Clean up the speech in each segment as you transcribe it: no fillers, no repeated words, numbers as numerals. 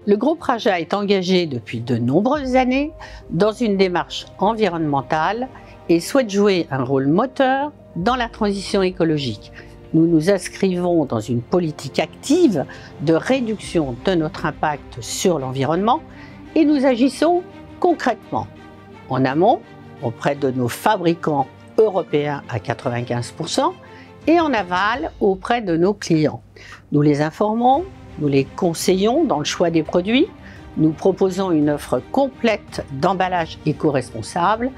Le groupe Raja est engagé depuis de nombreuses années dans une démarche environnementale et souhaite jouer un rôle moteur dans la transition écologique. Nous nous inscrivons dans une politique active de réduction de notre impact sur l'environnement et nous agissons concrètement en amont auprès de nos fabricants européens à 95% et en aval auprès de nos clients. Nous les informons, nous les conseillons dans le choix des produits, nous proposons une offre complète d'emballages éco-responsables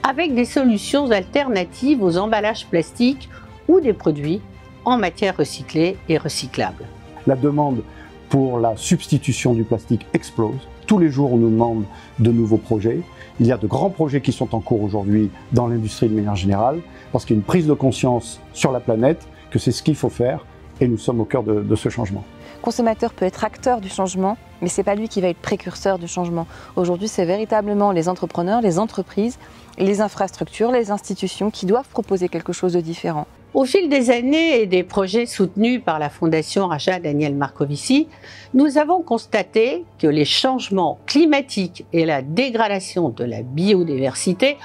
avec des solutions alternatives aux emballages plastiques ou des produits en matière recyclée et recyclable. La demande pour la substitution du plastique explose. Tous les jours, on nous demande de nouveaux projets. Il y a de grands projets qui sont en cours aujourd'hui dans l'industrie de manière générale, parce qu'il y a une prise de conscience sur la planète que c'est ce qu'il faut faire et nous sommes au cœur de ce changement. Le consommateur peut être acteur du changement, mais ce n'est pas lui qui va être précurseur du changement. Aujourd'hui, c'est véritablement les entrepreneurs, les entreprises, les infrastructures, les institutions qui doivent proposer quelque chose de différent. Au fil des années et des projets soutenus par la Fondation Raja Daniel Marcovici, nous avons constaté que les changements climatiques et la dégradation de la biodiversité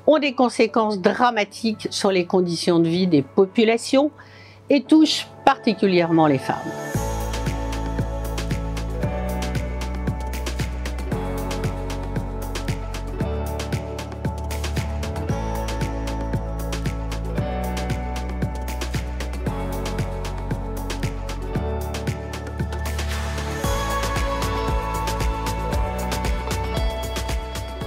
ont des conséquences dramatiques sur les conditions de vie des populations et touchent particulièrement les femmes.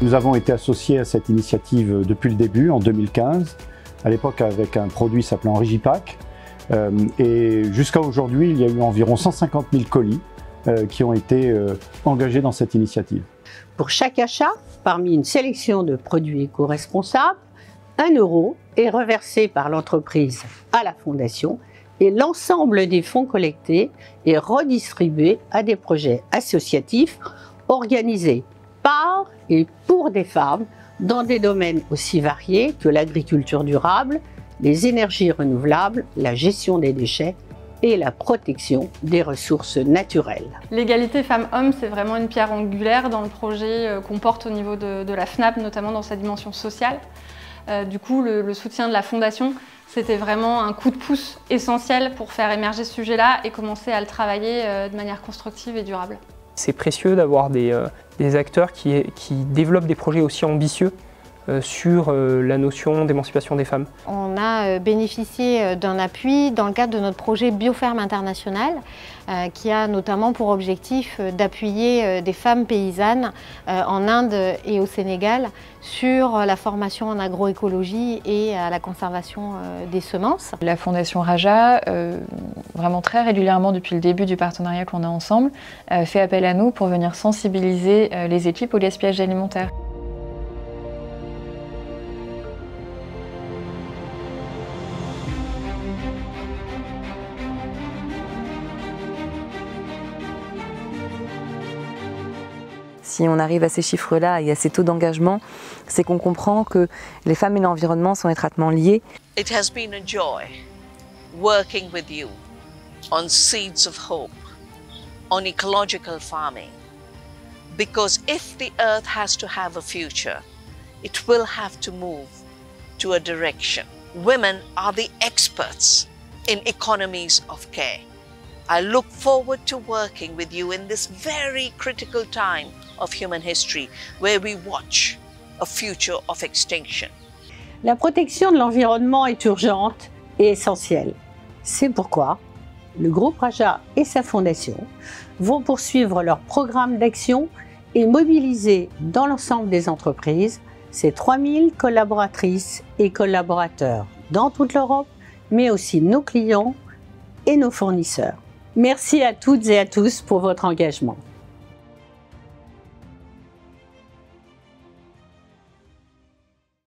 Nous avons été associés à cette initiative depuis le début, en 2015, à l'époque avec un produit s'appelant Rigipack. Et jusqu'à aujourd'hui, il y a eu environ 150 000 colis qui ont été engagés dans cette initiative. Pour chaque achat, parmi une sélection de produits éco-responsables, 1 € est reversé par l'entreprise à la Fondation et l'ensemble des fonds collectés est redistribué à des projets associatifs organisés par et pour des femmes dans des domaines aussi variés que l'agriculture durable, les énergies renouvelables, la gestion des déchets et la protection des ressources naturelles. L'égalité femmes-hommes, c'est vraiment une pierre angulaire dans le projet qu'on porte au niveau de la FNAP, notamment dans sa dimension sociale. Du coup, le soutien de la Fondation, c'était vraiment un coup de pouce essentiel pour faire émerger ce sujet-là et commencer à le travailler de manière constructive et durable. C'est précieux d'avoir des acteurs qui développent des projets aussi ambitieux sur la notion d'émancipation des femmes. On a bénéficié d'un appui dans le cadre de notre projet Bioferme International qui a notamment pour objectif d'appuyer des femmes paysannes en Inde et au Sénégal sur la formation en agroécologie et à la conservation des semences. La Fondation Raja, vraiment très régulièrement depuis le début du partenariat qu'on a ensemble, fait appel à nous pour venir sensibiliser les équipes au gaspillage alimentaire. Si on arrive à ces chiffres-là et à ces taux d'engagement, c'est qu'on comprend que les femmes et l'environnement sont étroitement liés. It has been a joy working with you on Seeds of Hope, on ecological farming, because if the earth has to have a future, it will have to move to a direction. Women are the experts in economies of care. I look forward to working with you in this very critical time of human history, where we watch a future of extinction. La protection de l'environnement est urgente et essentielle. C'est pourquoi le groupe Raja et sa fondation vont poursuivre leur programme d'action et mobiliser dans l'ensemble des entreprises ces 3000 collaboratrices et collaborateurs dans toute l'Europe, mais aussi nos clients et nos fournisseurs. Merci à toutes et à tous pour votre engagement.